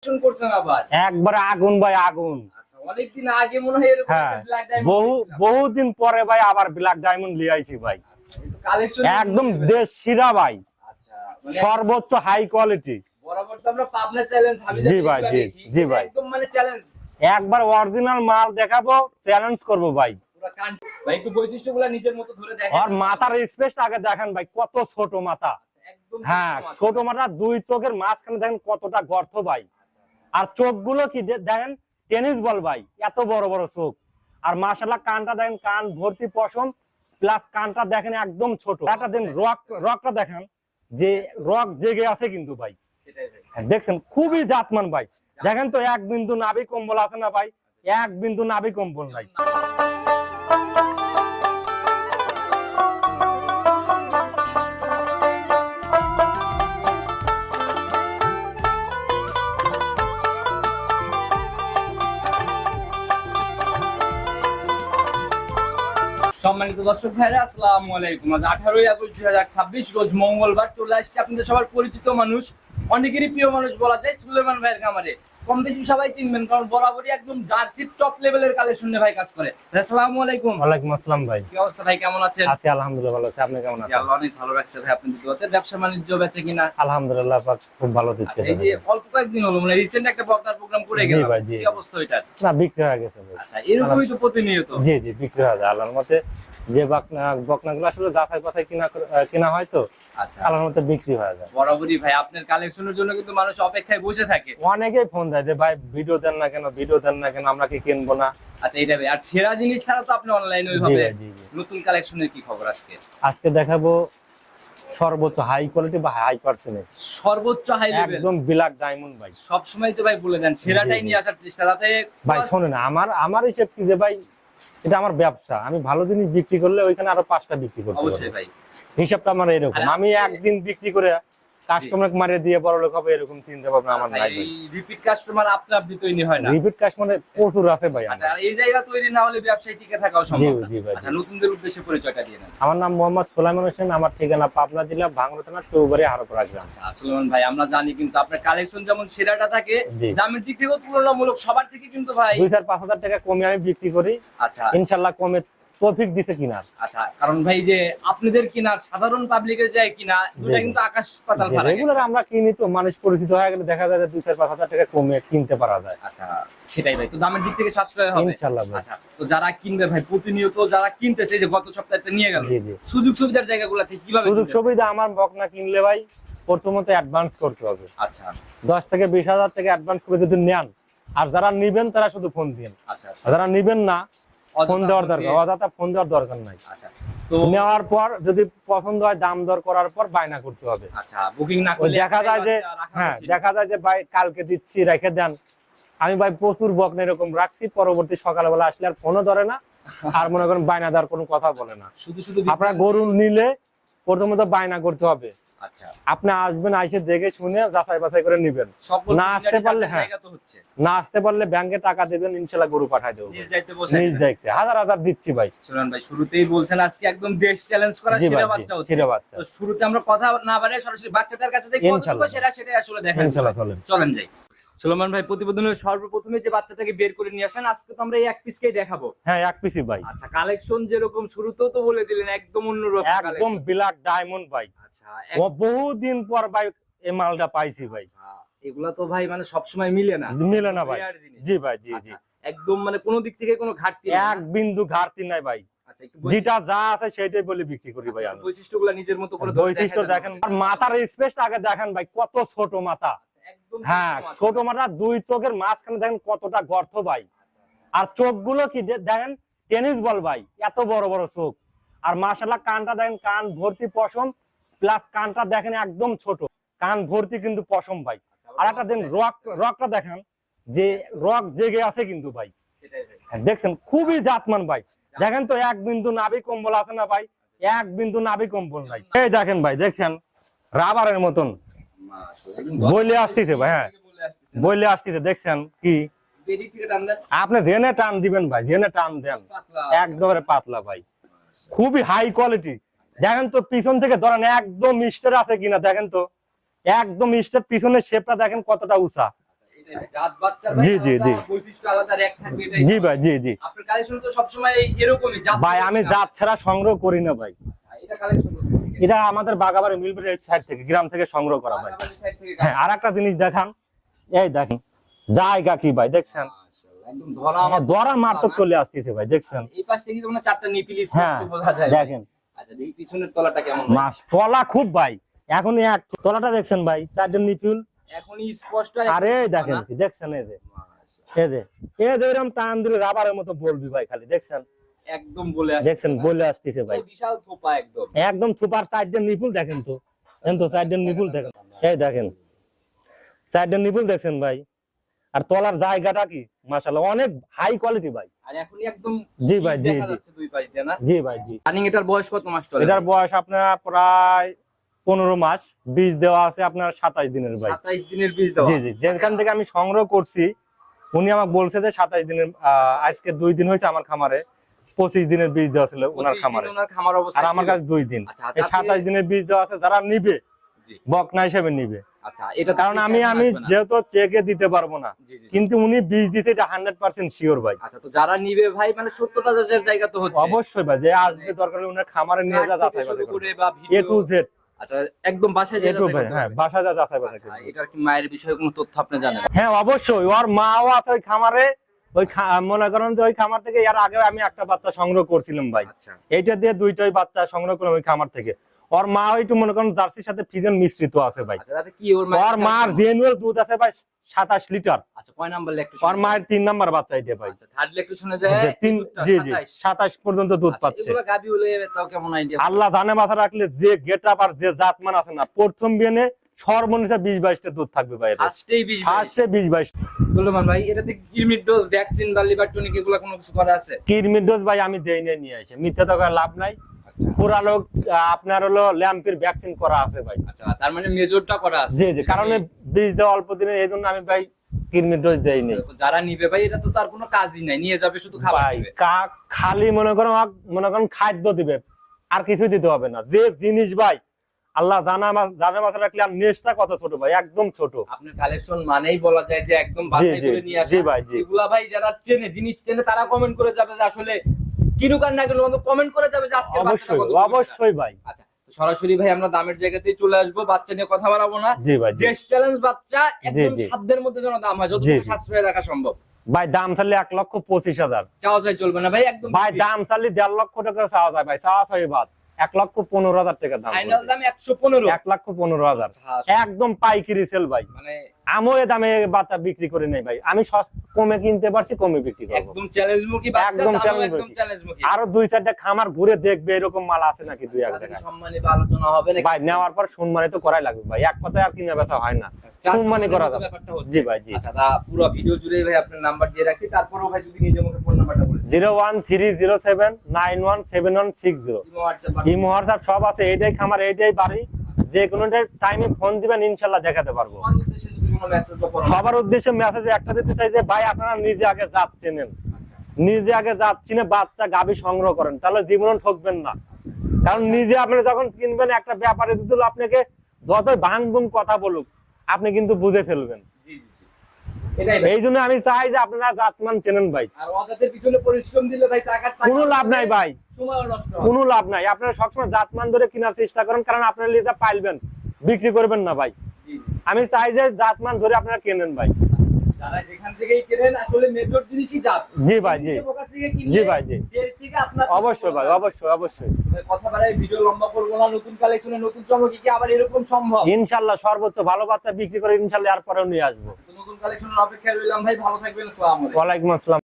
করছেন আবার একবারে আগুন ভাই আগুন। অনেকদিন আগে মনে হয় এরকম ব্ল্যাক ডায়মন্ড বহুদিন পরে ভাই আবার ব্ল্যাক ডায়মন্ড নিয়ে আইছি ভাই। কালেকশন একদম দেশ সেরা ভাই, আচ্ছা মানে সর্বোচ্চ হাই কোয়ালিটি। বরাবর তো আমরা পাবনা চ্যালেঞ্জ ভাবি জি ভাই, জি ভাই, একদম মানে চ্যালেঞ্জ একবার অরিজিনাল মাল দেখাবো, চ্যালেঞ্জ করব ভাই। পুরো কান ভাই একটু বৈশিষ্ট্যগুলো নিজের মতো ধরে দেখেন। আর মাথার স্পেসটা আগে দেখেন ভাই, কত ছোট মাথা। একদম হ্যাঁ, ছোট মাথা, দুই চোখের মাঝখানে দেখেন কতটা গর্ত ভাই। আর চোখগুলো কি দেখেন, টেনিস বল ভাই, এত বড় বড় চোখ। আর মাশাআল্লাহ কানটা দেখেন, কান ভর্তি পশম, প্লাস কানটা দেখেন একদম ছোট। একটা দিন রকটা দেখেন, যে রক জেগে আছে কিন্তু ভাই। দেখছেন খুবই জাতমান ভাই। দেখেন তো এক বিন্দু নাভি কম্বল আছে না ভাই, এক বিন্দু নাভি কম্বল নাই। সম্মানিত দর্শক ভাইরা, আসসালামু আলাইকুম। আজ 18 আগস্ট 2026 রোজ মঙ্গলবার চলে আসছে আপনাদের সবার পরিচিত মানুষ, অনেকেরই প্রিয় মানুষ বলা যায়, সুলেমান ভাইয়ের খামারে। কম বেশি সবাই চিনবেন, কারণ বরাবরই একদম জার্সি টপ লেভেলের কালেকশন নিয়ে ভাই কাজ করে। আসসালামু আলাইকুম। ওয়ালাইকুম আসসালাম ভাই। কি অবস্থা ভাই, কেমন আছেন? আছি আলহামদুলিল্লাহ, ভালো আছি। আপনি কেমন আছেন? আল্লাহ অনেক ভালো রাখছে ভাই। আপনি কি করতে ব্যবসা বাণিজ্য বেচে কিনা? আলহামদুলিল্লাহ পাক খুব ভালো দিচ্ছে। এই যে অল্প কয়েকদিন হলো মানে রিসেন্ট একটা বকনার প্রোগ্রাম করে গেলাম, জি ভাই, জি। কি অবস্থা ওইটার? না, বিক্রি হয়ে গেছে ভাই। আচ্ছা, এরকমই তো প্রতিনিয়ত। জি জি, বিক্রি হয়ে যায় আল্লাহর মতে। যে বকনাগুলো আসলে যাচাই কথায় কিনা হয় তো, আচ্ছা, আল্লাহর মতে বিক্রি হয়ে যায়। বরাবরই ভাই আপনার কালেকশনের জন্য কিন্তু মানুষ অপেক্ষায় বসে থাকে। অনেকেই ফোন দেয় যে ভাই ভিডিও দেন না কেন, ভিডিও দেন না কেন, আমরা কি কিনবো না। আচ্ছা, এটা ভাই আর সেরা জিনিস ছাড়া তো আপনি অনলাইনে জি ওইভাবে ভাই, জি জি। নতুন কালেকশনের কি খবর আজকে? আজকে দেখাবো সর্বোচ্চ হাই কোয়ালিটি বা হাই পার্সেন্টেজ, সর্বোচ্চ হাই লেভেল, একদম ব্ল্যাক ডায়মন্ড ভাই। সব সময় তো ভাই বলে দেন সেরাটাই জি, জি। নিয়ে আসার চেষ্টা, যাতে ভাই শোনেন, আমার হিসেব কি যে ভাই, এটা আমার ব্যবসা। আমি ভালো জিনিস বিক্রি করলে ওইখানে আরো 5টা বিক্রি করতে অবশ্যই পারবো। ভাই। হিসাবটা আমার এরকম। আর আমি একদিন বিক্রি করে কাস্টমার মারিয়ে দিয়ে বড় লোক হবে এরকম চিন্তা ভাবনা আমার নাই ভাই। এই রিপিট কাস্টমার আপনি তৈরি হয় না। রিপিট কাস্টমার প্রচুর আছে ভাই আচ্ছা, আমার। আর এই জায়গা তৈরি না হলে ব্যবসায় টিকে থাকাও সম্ভব না। জি ভাই, আচ্ছা, নতুনদের উদ্দেশ্যে পরিচয়টা দিয়ে দেন। আমার নাম মোহাম্মদ সুলাইমান হোসেন, আমার ঠিকানা পাবনা জেলা ভাঙ্গুড়া থানা চৌবাড়ি হারোপাড়া গ্রাম। আচ্ছা, সুলেমান ভাই, আমরা জানি কিন্তু আপনার কালেকশন যেমন সেরাটা থাকে, জি। দামের দিক থেকেও তুলনামূলক সবার থেকে কিন্তু ভাই 2,000-5,000 টাকা কমে আমি বিক্রি করি। আচ্ছা ইনশাল্লাহ কমে তৌফিক দিতে কিনার। আচ্ছা, কারণ ভাই যে আপনাদের কিনার সাধারণ পাবলিকের যায় কিনা দুটা কিন্তু আকাশ পাতাল ফারাক। রেগুলার আমরা কিনি তো, মানুষ পরিচিত হয়ে গেলে দেখা যায় যে 2,000-5,000 টাকা কমে কিনতে পারা যায়। আচ্ছা, সেটাই ভাই, তো দামের দিক থেকে সাশ্রয় হবে ইনশাল্লাহ ভাই। আচ্ছা, তো যারা কিনবে ভাই প্রতিনিয়ত যারা কিনতেছে, যে গত সপ্তাহে নিয়ে গেল, জি জি। সুযোগ সুবিধার জায়গাগুলোতে কিভাবে সুযোগ কিনবে? সুবিধা, আমার বকনা কিনলে ভাই প্রথমত অ্যাডভান্স করতে হবে। আচ্ছা 10,000-20,000 টাকা অ্যাডভান্স করে যদি নেন, আর যারা নিবেন তারা শুধু ফোন দিন। আচ্ছা, আর যারা নিবেন না, ফোন দেওয়ার দরকার, দিয়ে- অযথা ফোন দেওয়ার দরকার নাই। আচ্ছা, তো নেওয়ার পর যদি পছন্দ হয়, দাম দর করার পর বায়না করতে হবে। আচ্ছা, বুকিং না ওই করলে দেখা যায় যে, রাখা হ্যাঁ উচিত। দেখা যায় যে ভাই কালকে দিচ্ছি রেখে দেন। আমি ভাই প্রচুর বকনা এরকম রাখছি, পরবর্তী সকালবেলা আসলে আর ফোনও ধরে না, আর মনে করেন বায়না দেওয়ার কোনো কথা বলে না। শুধু শুধু আপনার গরু নিলে প্রথমত বায়না করতে হবে। আচ্ছা, আপনি আসবেন, আইসে দেখে শুনে যাচাই বাছাই করে নিবেন। সকল না আসতে পারলে, হ্যাঁ, জায়গা তো হচ্ছে না আসতে পারলে ব্যাংকে টাকা দেবেন, ইনশাল্লাহ গরু পাঠাই দেবো। নিজ দায়িত্বে বসে নিজ দায়িত্বে হাজার দিচ্ছি ভাই। সুলেমান ভাই, শুরুতেই বলছেন আজকে একদম দেশ চ্যালেঞ্জ করা জি ভাই, সেরা জি, বাচ্চা হচ্ছে। সেরা বাচ্চা। তো শুরুতে আমরা কথা না বাড়াই সরাসরি বাচ্চাটার কাছে যাই, কতটুকু ইনশাল্লাহ। সেটাই আসলে দেখেন। ইনশাল্লাহ চলেন। চলেন যাই। সুলেমান ভাই, প্রতিবেদনের সর্বপ্রথমে যে বাচ্চাটাকে বের করে নিয়ে আসেন, আজকে তো আমরা এই এক পিসকেই দেখাবো। হ্যাঁ, এক পিসি ভাই, আচ্ছা, কালেকশন যেরকম শুরুতেও তো বলে দিলেন একদম অন্যরকম একদম ব্ল্যাক ডায়মন্ড ভাই। আচ্ছা, ও বহুদিন পর ভাই এই মালটা পাইছি ভাই। এগুলা তো ভাই মানে সবসময় মিলে না, মিলে না ভাই। rare জিনিস। জি ভাই, জি জি। আচ্ছা, একদম মানে কোনো দিক থেকে কোনো ঘাটতি নেই এক না? বিন্দু ঘাটতি নাই ভাই। আচ্ছা, একটু যেটা যা আছে সেটাই বলে বিক্রি করি ভাই আমি। বৈশিষ্ট্যগুলো নিজের মতো করে ধরে বৈশিষ্ট্য দেখাই দেখেন, দেন। আর মাথার স্পেসটা আগে দেখেন ভাই, কত ছোট মাথা। একদম হ্যাঁ, ছোট মাথা, দুই চোখের মাঝখানে দেখেন কতটা গর্ত ভাই। আর চোখগুলো কি দেখেন, টেনিস বল ভাই, এত বড় বড় চোখ। আর মাশাআল্লাহ কানটা দেখেন, কান ভর্তি পশম, প্লাস কানটা দেখেন একদম ছোট, কান ভর্তি কিন্তু পশম ভাই। আর একটা দিন রকটা দেখেন, যে রক জেগে আছে কিন্তু ভাই। সেটাই ভাই। হ্যাঁ, দেখছেন খুবই জাতমান ভাই। দেখেন তো এক বিন্দু নাভি কম্বল আছে না ভাই, এক বিন্দু নাভি কম্বল নাই। এই দেখেন ভাই, দেখছেন রাবারের মতন মাশাআল্লাহ, একদম বইলে আসতেছে ভাই। হ্যাঁ, বলে আসতেছে। বইলে আসতেছে, দেখছেন কি। এদিক থেকে টান দেন। আপনি জেনে টান দিবেন ভাই, জেনে টান দেন, পাতলা। একদমই পাতলা ভাই, খুবই হাই কোয়ালিটি। দেখেন তো পিছন থেকে ধরেন একদম স্টেট আছে কিনা, দেখেন তো একদম স্টেট, পিছনের শেপটা দেখেন কতটা উঁচা। জাত বাচ্চার ভাই জি, জি, জি। বৈশিষ্ট্য আলাদা র‍্যাক থাকবে এটাই। জি ভাই, জি জি আপনার কালেকশন তো সবসময় এরকমই জাত ভাই, আমি জাত ছাড়া সংগ্রহ করি না ভাই। এটা কালেকশন এটা আমাদের বাগাবাড়ি মিলবাড়ির সাইড থেকে, গ্রাম থেকে সংগ্রহ করা ভাই। সাইড থেকে হ্যাঁ, আর একটা জিনিস দেখান, এই দেখেন জায়গা কি ভাই, দেখছেন মাশাআল্লাহ একদম ধরা দরা মারতো চলে আসতেছে ভাই, দেখছেন। এই পাশ থেকে তোমরা চারটা নিপিল হ্যাঁ স্পষ্ট বোঝা যায়। দেখেন আচ্ছা দেখি পিছনের তলাটা কেমন ভাই? মাস তলা খুব ভাই, এখনই এক তলাটা দেখছেন ভাই, চারজন নিপুল। এখনই স্পষ্ট আরে দেখেন কি, দেখছেন এই যে, এই যে এরকম টান দিলে রাবারের মতো বলবি ভাই, খালি দেখছেন একদম বলে আসছে দেখছেন বলে আসতেছে ভাই, বিশাল থোপা একদম। একদম সুপার। চারজন নিপুল দেখেন তো, চারজন নিপুল দেখেন, এই দেখেন চারজন নিপুল দেখছেন ভাই। আর তলার জায়গাটা কি মাশাআল্লাহ অনেক হাই কোয়ালিটি ভাই। আর এখনই একদম জি ভাই, জি দেখা জি যাচ্ছে দুই পাশ দিয়ে না? জি ভাই, জি। রানিং এটার বয়স কত মাস চলে? এটার বয়স আপনার প্রায় 15 মাস, বীজ দেওয়া আছে আপনার 27 দিনের ভাই। 27 দিনের বীজ দেওয়া। জি জি, যেখান থেকে আমি সংগ্রহ করছি উনি আমাকে বলছে যে 27 দিনের, আজকে 2 দিন হয়েছে আমার খামারে, 25 দিনের বীজ দেওয়া ছিল ওনার 25 খামারে, দিন ওনার খামার অবস্থা আর আমার কাছে 2 দিন। আচ্ছা, এই 27 দিনের বীজ দেওয়া আছে, যারা নিবে জি। বকনা হিসেবে নিবে। আচ্ছা এটা তো কারণ ঠিক আমি এখন আমি আসবে না। যেহেতু চেকে দিতে পারবো না, জি, জি। কিন্তু উনি বীজ দিতে এটা 100% শিওর ভাই। আচ্ছা তো যারা নিবে ভাই মানে সত্যতা যাচাইয়ের জায়গা তো হচ্ছে। অবশ্যই ভাই, যে আসবে দরকার হলে উনার খামারে নিয়ে যা যাচাই শুরু বাছাই করে করবে, বা A ভিডিও to Z, আচ্ছা একদম বাসায় A যেয়ে to যাচাই Z, করতে হ্যাঁ হবে। বাসা যা যাচাই বাছাই আচ্ছা, করবে। এটার কি মায়ের বিষয়ে কোনো তথ্য আপনি জানেন? হ্যাঁ অবশ্যই, ওর মাও আছে ওই খামারে, ওই মনে করেন যে ওই খামার থেকে এর আগে আমি একটা বাচ্চা সংগ্রহ করছিলাম ভাই, আচ্ছা এইটা দিয়ে 2টাই বাচ্চা সংগ্রহ করলাম ওই খামার থেকে। ওর মা একটু মনে করেন জার্সির সাথে ফিজেন মিশ্রিত আছে ভাই। আচ্ছা তাতে কি ওর ওর মার জেনুয়াল দুধ আছে ভাই 27 লিটার। আচ্ছা কয় নাম্বার লেখতে? ওর মায়ের 3 নাম্বার বাচ্চা এটা ভাই। আচ্ছা থার্ড লেখতে শুনে যায় জি জি 27 পর্যন্ত দুধ আচ্ছা, পাচ্ছে। এগুলো গাবি হলে তাও কেমন আইডিয়া? আল্লাহ জানে মাথা রাখলে যে গেটআপ আর যে জাতমান আছে না, প্রথম বিয়ানে সর্বনিম্ন 20-22টা দুধ থাকবে ভাই। ফার্স্টেই 20 ফার্স্টে 20-22 সুলেমান ভাই এটাতে কিরমির ডোজ, ভ্যাকসিন বা লিভার টনিক এগুলো কোনো কিছু করা আছে? কিরমির ডোজ ভাই আমি দেই নাই, নিয়ে আসে মিথ্যা তো করে লাভ নাই। আচ্ছা পুরা লোক আপনার হলো ল্যাম্পের ভ্যাকসিন করা আছে ভাই। আচ্ছা তার মানে মেজরটা করা আছে। জি জি, কারণ বীজ দেওয়া অল্প দিনে, এই জন্য আমি ভাই কিরমির ডোজ দেই নাই যারা নিবে ভাই এটা তো তার কোনো কাজই নাই, নিয়ে যাবে শুধু খাবার ভাই। দিবে। খালি মনে করেন খাদ্য দিবে, আর কিছুই দিতে হবে না। যে জিনিস ভাই আল্লাহ জানা মাথা রাখলে, আর নেশটা কত ছোট ভাই, একদম ছোট। আপনার কালেকশন মানেই বলা যায় যে একদম বাছাই জি, করে নিয়ে আসা। জি ভাই, জি। এগুলা ভাই যারা চেনে, জিনিস চেনে, তারা কমেন্ট করে যাবে যে আসলে কিনুক আর না কিনুক, অন্তত কমেন্ট করে যাবে যে আজকে অবশ্যই অবশ্যই ভাই। আচ্ছা তো সরাসরি ভাই আমরা দামের জায়গাতেই চলে আসবো, বাচ্চা নিয়ে কথা বাড়াবো না। জি ভাই, জি। দেশ চ্যালেঞ্জ বাচ্চা, একদম জি। সাধ্যের মধ্যে যেন দাম হয়, জি, যতটুকু জি। সাশ্রয় রাখা সম্ভব। ভাই দাম চাইলে 1,25,000, চাওয়া যায় চলবে না ভাই, একদম ভাই দাম চাইলে 1.5 লক্ষ টাকা চাওয়া যায় ভাই, চাওয়া চাই বাদ 1,15,000 টাকা দাম, ফাইনাল দাম 115। 1,15,000 আচ্ছা, একদম পাইকারি সেল ভাই। মানে আমিও এ দামে বাচ্চা বিক্রি করে নেই ভাই, আমি কমে কিনতে পারছি, কমে বিক্রি করবো। একদম চ্যালেঞ্জ মুখী বাচ্চা, একদম দামও challenge একদম মুখী। চ্যালেঞ্জ মুখী। আরো 2-4টা খামার ঘুরে দেখবে এরকম মাল আছে নাকি 2-1 তাদের জায়গায়। সম্মানিত আলোচনা হবে নাকি? ভাই নেওয়ার পর সম্মানিত করাই লাগবে ভাই, এক কথায় আর কিনা বেচা হয় না, সম্মানী করা যাবে। ব্যাপারটা হচ্ছে। জি ভাই, জি। আচ্ছা তা পুরো ভিডিও জুড়ে ভাই আপনার নাম্বার দিয়ে রাখছি, তারপরও ভাই যদি নিজে মুখে ফোন নাম্বারটা বলেন। 01307917160। ইমো, হোয়াটসঅ্যাপ, ইমো হোয়াটসঅ্যাপ সব আছে, এইটাই খামার এইটাই বাড়ি, যে কোনো টাইমে ফোন দিবেন ইনশাল্লাহ দেখাতে পারবো। আমার উদ্দেশ্যে যদি কোনো মেসেজ বা পরামর্শ। সবার উদ্দেশ্যে মেসেজ একটা দিতে চাই যে ভাই আপনারা নিজে আগে জাত চেনেন, নিজে আগে জাত চিনে বাচ্চা গাভী সংগ্রহ করেন, তাহলে জীবনে ঠকবেন না। কারণ নিজে আপনি যখন কিনবেন, একটা ব্যাপারে দিল আপনাকে যতই ভাঙবুম কথা বলুক, আপনি কিন্তু বুঝে ফেলবেন। জি জি জি। এটাই ভাই। এই জন্য আমি চাই যে আপনারা জাতমান চেনেন ভাই। আর অজাতের পিছনে পরিশ্রম দিলে ভাই টাকা কোনো লাভ নাই ভাই, সময়ও নষ্ট হবে। কোনো লাভ নাই। আপনারা সবসময় জাতমান ধরে কেনার চেষ্টা করেন, কারণ আপনারা লিজা পাইলবেন, বিক্রি করবেন না ভাই। জি জি। আমি চাই যে জাতমান ধরে আপনারা কেনেন ভাই। যারা যেখান থেকেই কেনেন আসলে মেজর জিনিসই জাত। জি ভাই, জি। নিজের কাছ থেকে কিনলে জি ভাই, জি। এর থেকে আপনার অবশ্যই ভাই, অবশ্যই অবশ্যই। কথা বাড়াই ভিডিও লম্বা করবো না, নতুন কালেকশনে নতুন চমক কি আবার এরকম সম্ভব? ইনশাল্লাহ সর্বোচ্চ ভালো বাচ্চা বিক্রি করে ইনশাল্লাহ আর পরেও নিয়ে আসবো। নতুন কালেকশনের অপেক্ষায় রইলাম ভাই, ভালো থাকবেন, আসসালামু আলাইকুম। ওয়ালাইকুম আসসালাম।